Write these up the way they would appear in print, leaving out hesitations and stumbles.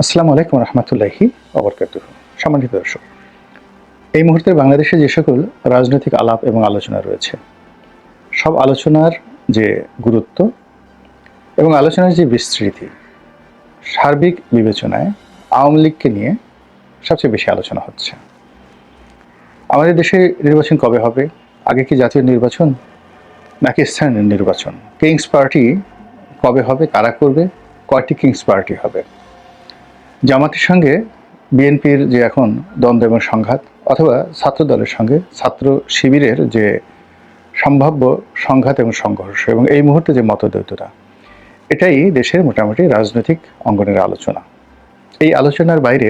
আসসালামু আলাইকুম রহমতুল্লাহি ওবরকাতুহ। সম্মানিত দর্শক, এই মুহূর্তে বাংলাদেশে যে সকল রাজনৈতিক আলাপ এবং আলোচনা রয়েছে, সব আলোচনার যে গুরুত্ব এবং আলোচনার যে বিস্তৃতি, সার্বিক বিবেচনায় আওয়ামী লীগকে নিয়ে সবচেয়ে বেশি আলোচনা হচ্ছে। আমাদের দেশে নির্বাচন কবে হবে? আগে কি জাতীয় নির্বাচন নাকি স্থানীয় নির্বাচন? কিংস পার্টি কবে হবে? কারা করবে? কয়টি কিংস পার্টি হবে? জামাতের সঙ্গে বিএনপির যে এখন দ্বন্দ্ব এবং সংঘাত, অথবা ছাত্র দলের সঙ্গে ছাত্র শিবিরের যে সম্ভাব্য সংঘাত এবং সংঘর্ষ, এবং এই মুহূর্তে যে মতদ্বৈততা, এটাই দেশের মোটামুটি রাজনৈতিক অঙ্গনের আলোচনা। এই আলোচনার বাইরে,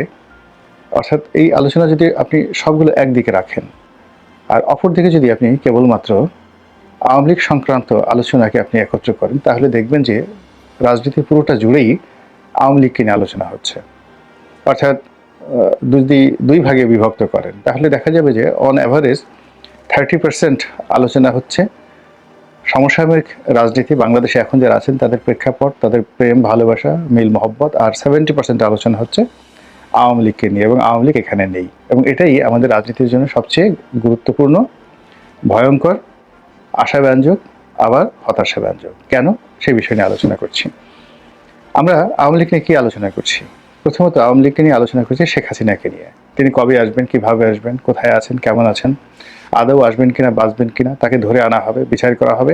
অর্থাৎ এই আলোচনা যদি আপনি সবগুলো একদিকে রাখেন আর অপরদিকে যদি আপনি কেবলমাত্র আওয়ামী লীগ সংক্রান্ত আলোচনাকে আপনি একত্র করেন, তাহলে দেখবেন যে রাজনীতির পুরোটা জুড়েই আওয়ামী লীগকে নিয়ে আলোচনা হচ্ছে। অর্থাৎ যদি দুই ভাগে বিভক্ত করেন, তাহলে দেখা যাবে যে অন অ্যাভারেজ 30% আলোচনা হচ্ছে সমসাময়িক রাজনীতি, বাংলাদেশে এখন যারা আছেন তাদের প্রেক্ষাপট, তাদের প্রেম ভালোবাসা, মিল মহব্বত, আর 70% আলোচনা হচ্ছে আওয়ামী লীগকে নিয়ে, এবং আওয়ামী লীগ এখানে নেই। এবং এটাই আমাদের রাজনীতির জন্য সবচেয়ে গুরুত্বপূর্ণ, ভয়ঙ্কর, আশাব্যঞ্জক, আবার হতাশাব্যঞ্জক। কেন? সেই বিষয় নিয়ে আলোচনা করছি। আমরা আওয়ামী লীগ নিয়ে কী আলোচনা করছি? প্রথমত আওয়ামী লীগকে নিয়ে আলোচনা করছি শেখ হাসিনাকে নিয়ে। তিনি কবে আসবেন, কিভাবে আসবেন, কোথায় আছেন, কেমন আছেন, আদৌ আসবেন কিনা, বাঁচবেন কিনা, তাকে ধরে আনা হবে, বিচার করা হবে।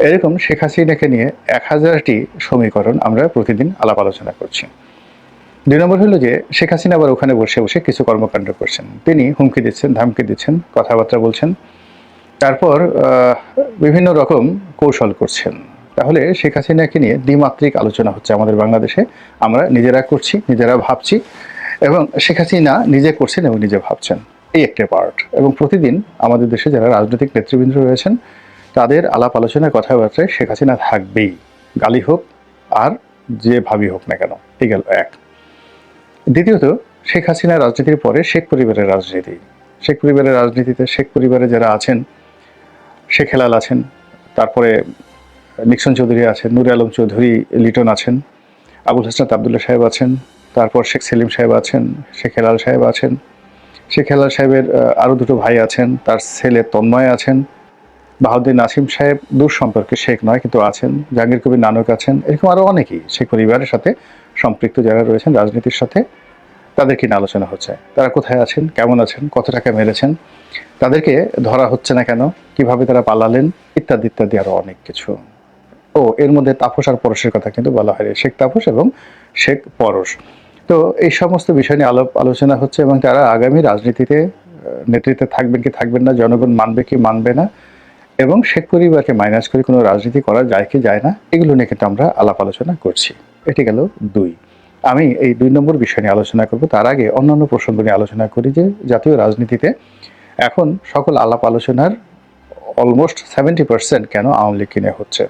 এরকম শেখ হাসিনাকে নিয়ে 1000টি সমীকরণ আমরা প্রতিদিন আলাপ আলোচনা করছি। 2 নম্বর হলো যে শেখ হাসিনা আবার ওখানে বসে বসে কিছু কর্মকাণ্ড করছেন। তিনি হুমকি দিচ্ছেন, ধামকি দিচ্ছেন, কথাবার্তা বলছেন, তারপর বিভিন্ন রকম কৌশল করছেন। তাহলে শেখ হাসিনাকে নিয়ে দ্বিমাত্রিক আলোচনা হচ্ছে আমাদের বাংলাদেশে। আমরা নিজেরা করছি, নিজেরা ভাবছি, এবং শেখ হাসিনা নিজে করছেন এবং নিজে ভাবছেন। এই একটা পার্ট। এবং প্রতিদিন আমাদের দেশে যারা রাজনৈতিক নেতৃবৃন্দ রয়েছেন, তাদের আলাপ আলোচনার কথাবার্তায় শেখ হাসিনা থাকবেই, গালি হোক আর যে ভাবি হোক না কেন। এই গেল এক। দ্বিতীয়ত, শেখ হাসিনা রাজনীতির পরে শেখ পরিবারের রাজনীতি। শেখ পরিবারের রাজনীতিতে শেখ পরিবারে যারা আছেন, শেখ হেলাল আছেন, তারপরে নিক্সন চৌধুরী আছেন, নূরে আলম চৌধুরী লিটন আছেন, আবুল হাসনাত আবদুল্লাহ সাহেব আছেন, তারপর শেখ সেলিম সাহেব আছেন, শেখ হেলাল সাহেব আছেন, শেখ হেলাল সাহেবের আরও 2 ভাই আছেন, তার ছেলে তন্ময় আছেন, বাহাউদ্দিন নাসিম সাহেব দূর সম্পর্কে শেখ নয় কিন্তু আছেন, জাহাঙ্গীর কবির নানক আছেন, এরকম আরও অনেকেই শেখ পরিবারের সাথে সম্পৃক্ত যারা রয়েছেন রাজনীতির সাথে, তাদেরকে নিয়ে আলোচনা হচ্ছে। তারা কোথায় আছেন, কেমন আছেন, কত টাকা মেরেছেন, তাদেরকে ধরা হচ্ছে না কেন, কিভাবে তারা পালালেন, ইত্যাদি ইত্যাদি আরও অনেক কিছু। এর মধ্যে তাপস আর পরশের কথা কিন্তু বলা হয়, শেখ তাপস এবং শেখ পরশ। তো এই সমস্ত বিষয় নিয়ে আলোচনা হচ্ছে, এবং তারা আগামী রাজনীতিতে নেতৃত্বে থাকবেন কি থাকবেন না, জনগণ মানবে কি মানবে না, এবং শেখ পরিবারকে মাইনাস করে কোনো রাজনীতি করা যায় কি যায় না, এগুলো নিয়ে কিন্তু আমরা আলাপ আলোচনা করছি। এটি গেল 2। আমি এই 2 নম্বর বিষয় নিয়ে আলোচনা করব। তার আগে অন্যান্য প্রসঙ্গ নিয়ে আলোচনা করি যে জাতীয় রাজনীতিতে এখন সকল আলাপ আলোচনার অলমোস্ট 70% কেন আওয়ামী লীগ নিয়ে হচ্ছে।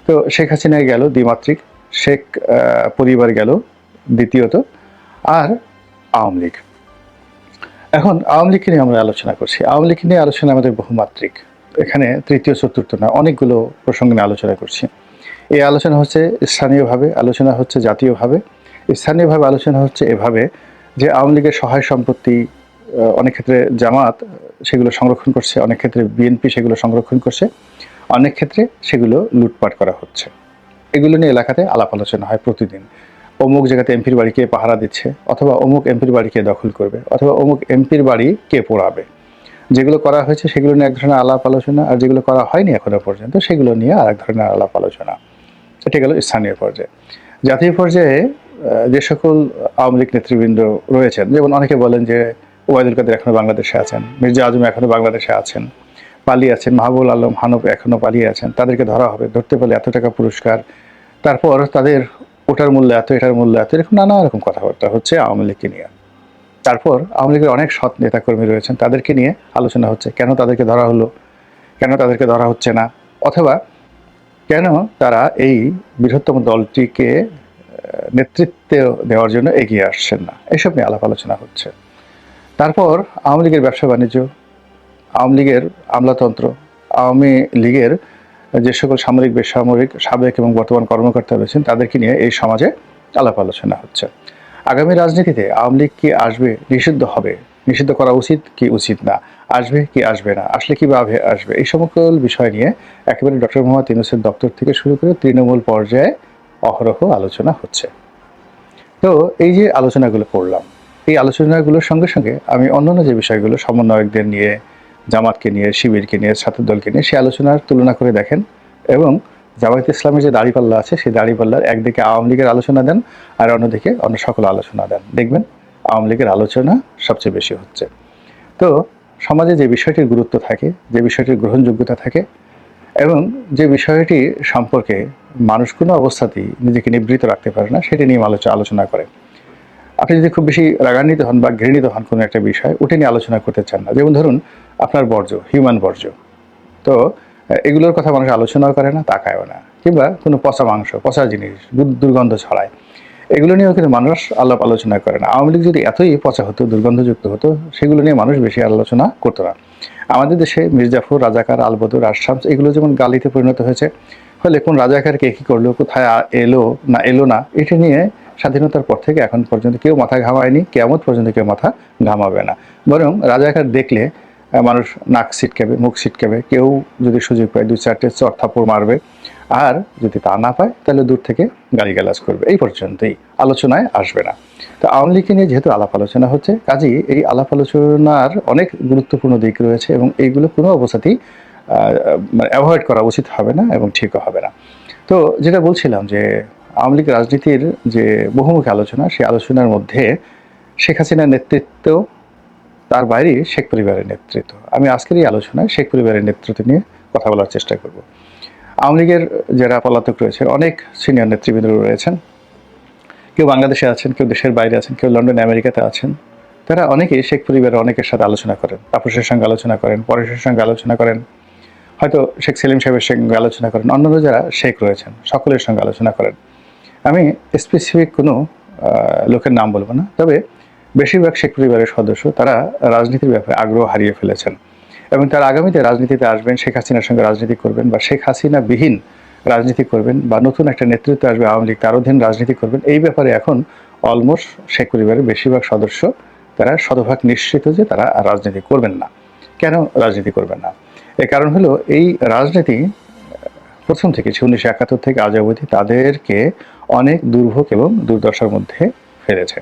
তো শেখ হাসিনা গেল দ্বিমাত্রিক, শেখ পরিবার গেল দ্বিতীয়ত, আর আওয়ামী লীগ। এখন আওয়ামী লীগকে নিয়ে আমরা আলোচনা করছি। আওয়ামী লীগ নিয়ে আলোচনা আমাদের বহুমাত্রিক। এখানে তৃতীয় চতুর্থ না, অনেকগুলো প্রসঙ্গ নিয়ে আলোচনা করছি। এই আলোচনা হচ্ছে স্থানীয়ভাবে, আলোচনা হচ্ছে জাতীয়ভাবে। স্থানীয়ভাবে আলোচনা হচ্ছে এভাবে যে আওয়ামী লীগের সহায় সম্পত্তি অনেক ক্ষেত্রে জামাত সেগুলো সংরক্ষণ করছে, অনেক ক্ষেত্রে বিএনপি সেগুলো সংরক্ষণ করছে, অনেক ক্ষেত্রে সেগুলো লুটপাট করা হচ্ছে। এগুলো নিয়ে এলাকাতে আলাপ আলোচনা হয় প্রতিদিন। অমুক জায়গাতে এমপির বাড়ি কে পাহারা দিচ্ছে, অথবা অমুক এমপির বাড়ি কে দখল করবে, অথবা অমুক এমপির বাড়ি কে পোড়াবে। যেগুলো করা হয়েছে সেগুলো নিয়ে এক ধরনের আলাপ আলোচনা, আর যেগুলো করা হয়নি এখনো পর্যন্ত সেগুলো নিয়ে আর এক ধরনের আলাপ আলোচনা। এটা গেল স্থানীয় পর্যায়ে। জাতীয় পর্যায়ে যে সকল আওয়ামী লীগ নেতৃবৃন্দ রয়েছেন, যেমন অনেকে বলেন যে ওবায়দুল কাদের এখনো বাংলাদেশে আছেন, মির্জা আজম এখনো বাংলাদেশে আছেন, পালিয়ে আছেন, মাহবুব আলম হানফ এখনো পালিয়ে আছেন, তাদেরকে ধরা হবে, ধরতে পারলে এত টাকা পুরস্কার, তারপর তাদের ওটার মূল্য এত, এটার মূল্য এত, এরকম নানা রকম কথাবার্তা হচ্ছে আওয়ামী লীগকে নিয়ে। তারপর আওয়ামী লীগের অনেক সৎ নেতাকর্মী রয়েছেন, তাদেরকে নিয়ে আলোচনা হচ্ছে, কেন তাদেরকে ধরা হলো, কেন তাদেরকে ধরা হচ্ছে না, অথবা কেন তারা এই বৃহত্তম দলটিকে নেতৃত্ব দেওয়ার জন্য এগিয়ে আসছেন না। এসব নিয়ে আলাপ আলোচনা হচ্ছে। তারপর আওয়ামী লীগের ব্যবসা বাণিজ্য, আওয়ামী লীগের আমলাতন্ত্র, আওয়ামী লীগের যে সকল সামরিক বেসামরিক সাবেক এবং বর্তমান কর্মকর্তা রয়েছেন তাদেরকে নিয়ে এই সমাজে আলাপ আলোচনা হচ্ছে। আগামী রাজনীতিতে আওয়ামী লীগ কি আসবে, নিষিদ্ধ হবে, নিষিদ্ধ করা উচিত কি উচিত না, আসবে কি আসবে না, আসলে কিভাবে আসবে, এই সকল বিষয় নিয়ে একেবারে ডক্টর মোহাম্মদ ইউনূসের দপ্তর থেকে শুরু করে তৃণমূল পর্যায়ে অহরহ আলোচনা হচ্ছে। তো এই যে আলোচনাগুলো করলাম, এই আলোচনাগুলোর সঙ্গে সঙ্গে আমি অন্যান্য যে বিষয়গুলো সমন্বয়কদের নিয়ে, জামাতকে নিয়ে, শিবিরকে নিয়ে, ছাত্র দলকে নিয়ে, সেই আলোচনার তুলনা করে দেখেন এবং জামায়াত ইসলামের যে দাঁড়িপাল্লা আছে সেই দাঁড়িপাল্লার একদিকে আওয়ামী লীগের আলোচনা দেন আর অন্যদিকে অন্য সকল আলোচনা দেন, দেখবেন আওয়ামী লীগের আলোচনা সবচেয়ে বেশি হচ্ছে। তো সমাজে যে বিষয়টির গুরুত্ব থাকে, যে বিষয়টির গ্রহণযোগ্যতা থাকে এবং যে বিষয়টি সম্পর্কে মানুষ কোনো অবস্থাতেই নিজেকে নিবৃত রাখতে পারে না, সেটি নিয়ে আলোচনা করে। আপনি যদি খুব বেশি রাগান্বিত হন বা ঘৃণিত হন কোনো একটা বিষয়, ওটা নিয়ে আলোচনা করতে চান না। যেমন ধরুন আপনার বর্জ্য, হিউম্যান বর্জ্য, তো এগুলোর কথা মানুষ আলোচনাও করে না, তাকায়ও না। কিংবা কোনো পচা মাংস, পচা জিনিস, দুর্গন্ধ ছড়ায়, এগুলো নিয়েও কিন্তু মানুষ আলোচনা করে না। আওয়ামী লীগ যদি এতই পচা হতো, দুর্গন্ধযুক্ত হতো, সেগুলো নিয়ে মানুষ বেশি আলোচনা করতো না। আমাদের দেশে মির্জাফর, রাজাকার, আলবদর, আশরামস এগুলো যেমন গালিতে পরিণত হয়েছে, ফলে কোন রাজাকার কে কী করলো, কোথায় এলো না, এটা নিয়ে স্বাধীনতার পর থেকে এখন পর্যন্ত কেউ মাথা ঘামায়নি, কিয়ামত পর্যন্ত কেউ মাথা ঘামাবে না। বরং রাজাকার দেখলে মানুষ নাক ছিটকাবে, মুখ ছিটকাবে, কেউ যদি সুযোগ পায় 2-4টে চড় থাপ্পড় মারবে, আর যদি তা না পায় তাহলে দূর থেকে গালিগালাজ করবে। এই পর্যন্তই, আলোচনায় আসবে না। তো আওয়ামী লীগকে নিয়ে যেহেতু আলাপ আলোচনা হচ্ছে, কাজেই এই আলাপ আলোচনার অনেক গুরুত্বপূর্ণ দিক রয়েছে এবং এইগুলো কোনো অবস্থাতেই মানে অ্যাভয়েড করা উচিত হবে না এবং ঠিকও হবে না। তো যেটা বলছিলাম যে আওয়ামী লীগ রাজনীতির যে বহুমুখী আলোচনা, সেই আলোচনার মধ্যে শেখ হাসিনার নেতৃত্ব, তার বাইরে শেখ পরিবারের নেতৃত্ব। আমি আজকের এই আলোচনায় শেখ পরিবারের নেতৃত্ব নিয়ে কথা বলার চেষ্টা করব। আওয়ামী লীগের যারা পলাতক রয়েছেন, অনেক সিনিয়র নেতৃবৃন্দ রয়েছেন, কেউ বাংলাদেশে আছেন, কেউ দেশের বাইরে আছেন, কেউ লন্ডন আমেরিকাতে আছেন। তারা অনেকেই শেখ পরিবারের অনেকের সাথে আলোচনা করেন, তাপসের সঙ্গে আলোচনা করেন, পরেশের সঙ্গে আলোচনা করেন, হয়তো শেখ সেলিম সাহেবের সঙ্গে আলোচনা করেন, অন্যান্য যারা শেখ রয়েছেন সকলের সঙ্গে আলোচনা করেন। আমি স্পেসিফিক কোনো লোকের নাম বলবো না, তবে বেশিরভাগ শেখ পরিবারের সদস্য তারা রাজনীতির ব্যাপারে আগ্রহ হারিয়ে ফেলেছেন এবং তারা আগামীতে রাজনীতিতে আসবেন, শেখ হাসিনার সঙ্গে রাজনীতি করবেন বা শেখ হাসিনা বিহীন রাজনীতি করবেন বা নতুন একটা নেতৃত্ব আসবে আওয়ামী লীগ, তার অধীন রাজনীতি করবেন। এই ব্যাপারে এখন অলমোস্ট শেখ পরিবারের বেশিরভাগ সদস্য তারা শতভাগ নিশ্চিত যে তারা রাজনীতি করবেন না। কেন রাজনীতি করবেন না? এর কারণ হলো এই রাজনীতি প্রথম থেকে 1971 থেকে আজ অবধি তাদেরকে অনেক দুর্ভোগ এবং দুর্দশার মধ্যে ফেলেছে।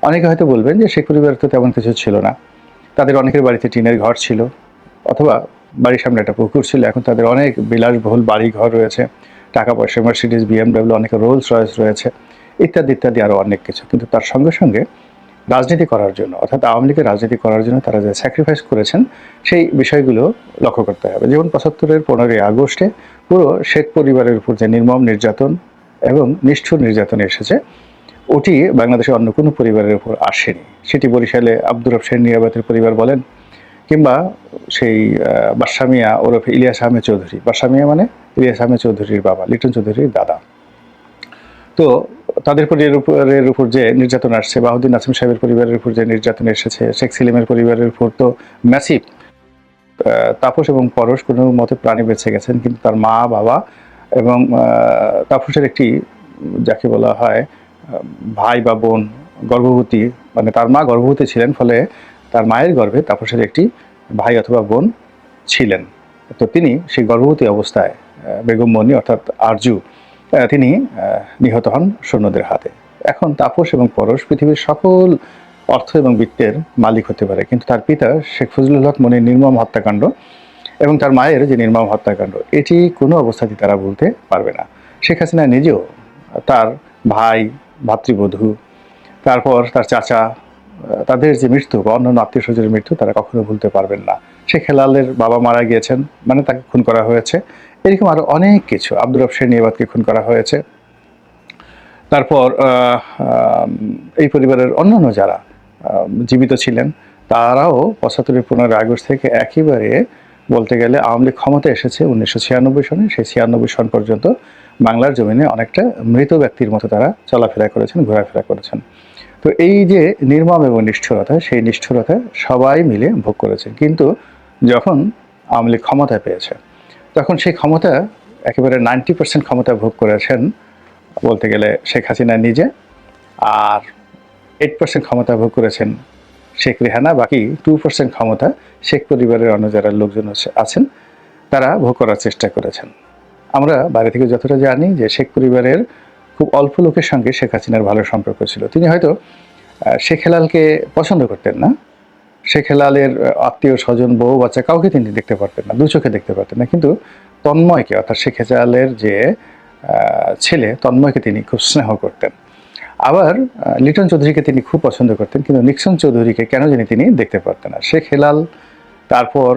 অনেকে হয়তো বলবেন যে শেখ পরিবারের তো তেমন কিছু ছিল না, তাদের অনেকের বাড়িতে টিনের ঘর ছিল অথবা বাড়ির সামনে একটা পুকুর ছিল। এখন তাদের অনেক বিলাসবহুল বাড়ি ঘর রয়েছে, টাকা পয়সা, মার্সিডিজ, বিএমডব্লিউ, অনেক রোলস রয়েস রয়েছে, ইত্যাদি ইত্যাদি আরও অনেক কিছু। কিন্তু তার সঙ্গে সঙ্গে রাজনীতি করার জন্য, অর্থাৎ আওয়ামী লীগের রাজনীতি করার জন্য তারা যে স্যাক্রিফাইস করেছেন, সেই বিষয়গুলো লক্ষ্য করতে হবে। যেমন 75-এর 15ই আগস্টে পুরো শেখ পরিবারের উপর যে নির্মম নির্যাতন এবং নিষ্ঠুর নির্যাতন এসেছে, ওটি বাংলাদেশের অন্য কোনো পরিবারের উপর আসেনি। সেটি বরিশালে আব্দুর রব সেন নিয়ামতের পরিবার বলেন, কিংবা সেই বাদশা মিয়া ওরফে ইলিয়াস আহমেদ চৌধুরী, বাদশা মিয়া মানে ইলিয়াস আহমেদ চৌধুরীর বাবা, লিটন চৌধুরীর দাদা। তো তাদের পরিবারের উপর যে নির্যাতন আসছে, বাহুদ্দিন নাসিম সাহেবের পরিবারের উপর যে নির্যাতন এসেছে, শেখ সেলিমের পরিবারের উপর তো ম্যাসিভ। তাপস এবং পরশ কোনো মতে প্রাণী বেঁচে গেছেন, কিন্তু তার মা, বাবা এবং তাপসের একটি যাকে বলা হয় ভাই বা বোন গর্ভবতী, মানে তার মা গর্ভবতী ছিলেন, ফলে তার মায়ের গর্ভে তাপসের একটি ভাই অথবা বোন ছিলেন। তো তিনি সেই গর্ভবতী অবস্থায় বেগম মনি অর্থাৎ আরজু তিনি নিহত হন সৈন্যদের হাতে। এখন তাপস এবং পরশ পৃথিবীর সকল অর্থ এবং বিত্তের মালিক হতে পারে, কিন্তু তার পিতা শেখ ফজলুল হক মনির নির্মম হত্যাকাণ্ড এবং তার মায়ের যে নির্মম হত্যাকাণ্ড, এটি কোনো অবস্থাতেই তারা ভুলতে পারবে না। শেখ হাসিনা নিজেও তার ভাই, ভাতৃবধূ, তারপর তার চাচা, তাদের যে মৃত্যু বা অন্যান্য আত্মীয় স্বজনের মৃত্যু তারা কখনো ভুলতে পারবেন না। শেখ হেলালের বাবা মারা গিয়েছেন, মানে তাকে খুন করা হয়েছে। এরকম আরও অনেক কিছু, আব্দুর রব সেন নিয়ামতকে খুন করা হয়েছে। তারপর এই পরিবারের অন্যান্য যারা জীবিত ছিলেন তারাও 75-এর 15 আগস্ট থেকে একেবারে বলতে গেলে আওয়ামী লীগ ক্ষমতা এসেছে 1996 সনে, সেই 96 সন পর্যন্ত বাংলার জমিনে অনেকটা মৃত ব্যক্তির মতো তারা চলাফেরা করেছেন, ঘোরাফেরা করেছেন। তো এই যে নির্মম এবং নিষ্ঠুরতা, সেই নিষ্ঠুরতা সবাই মিলে ভোগ করেছেন। কিন্তু যখন আওয়ামী লীগ ক্ষমতায় পেয়েছে, তখন সেই ক্ষমতা একেবারে 90% ক্ষমতা ভোগ করেছেন বলতে গেলে শেখ হাসিনা নিজে, আর 8% ক্ষমতা ভোগ করেছেন শেখ রেহানা, বাকি 2% ক্ষমতা শেখ পরিবারের অন্য যারা লোকজন আছেন তারা ভোগ করার চেষ্টা করেছেন। আমরা বাইরে থেকে যতটা জানি যে শেখ পরিবারের খুব অল্প লোকের সঙ্গে শেখ হাসিনার ভালো সম্পর্ক ছিল। তিনি হয়তো শেখ হেলালকে পছন্দ করতেন না, শেখ হেলালের আত্মীয় স্বজন বউ বাচ্চা কাউকে তিনি দেখতে পারতেন না, দু চোখে দেখতে পারতেন না, কিন্তু তন্ময়কে অর্থাৎ শেখ হেলালের যে ছেলে তন্ময়কে তিনি খুব স্নেহ করতেন। আবার লিটন চৌধুরীকে তিনি খুব পছন্দ করতেন, কিন্তু নিক্সন চৌধুরীকে কেন জানি তিনি দেখতে পারতেন না। শেখ হেলাল, তারপর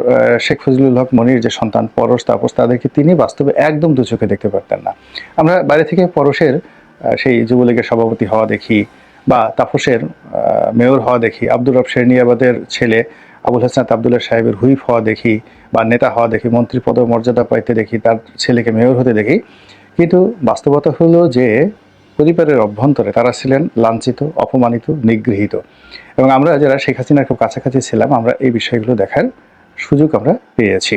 শেখ ফজলুল হক মনির যে সন্তান পরশ তাপস, তাদেরকে তিনি বাস্তবে একদম দু চোখে দেখতে পারতেন না। আমরা বাইরে থেকে পরশের সেই যুবলীগের সভাপতি হওয়া দেখি, বা তাপসের মেয়র হওয়া দেখি, আব্দুর রব শেরনিয়াবাদের ছেলে আবুল হাসনাত আবদুল্লাহ সাহেবের হুইপ হওয়া দেখি, বা নেতা হওয়া দেখি, মন্ত্রী পদ মর্যাদা পাইতে দেখি, তার ছেলেকে মেয়র হতে দেখি। কিন্তু বাস্তবতা হলো যে পরিবারের অভ্যন্তরে তারা ছিলেন লাঞ্ছিত, অপমানিত, নিগৃহীত। এবং আমরা যারা শেখ হাসিনার খুব কাছাকাছি ছিলাম, আমরা এই বিষয়গুলো দেখার সুযোগ আমরা পেয়েছি।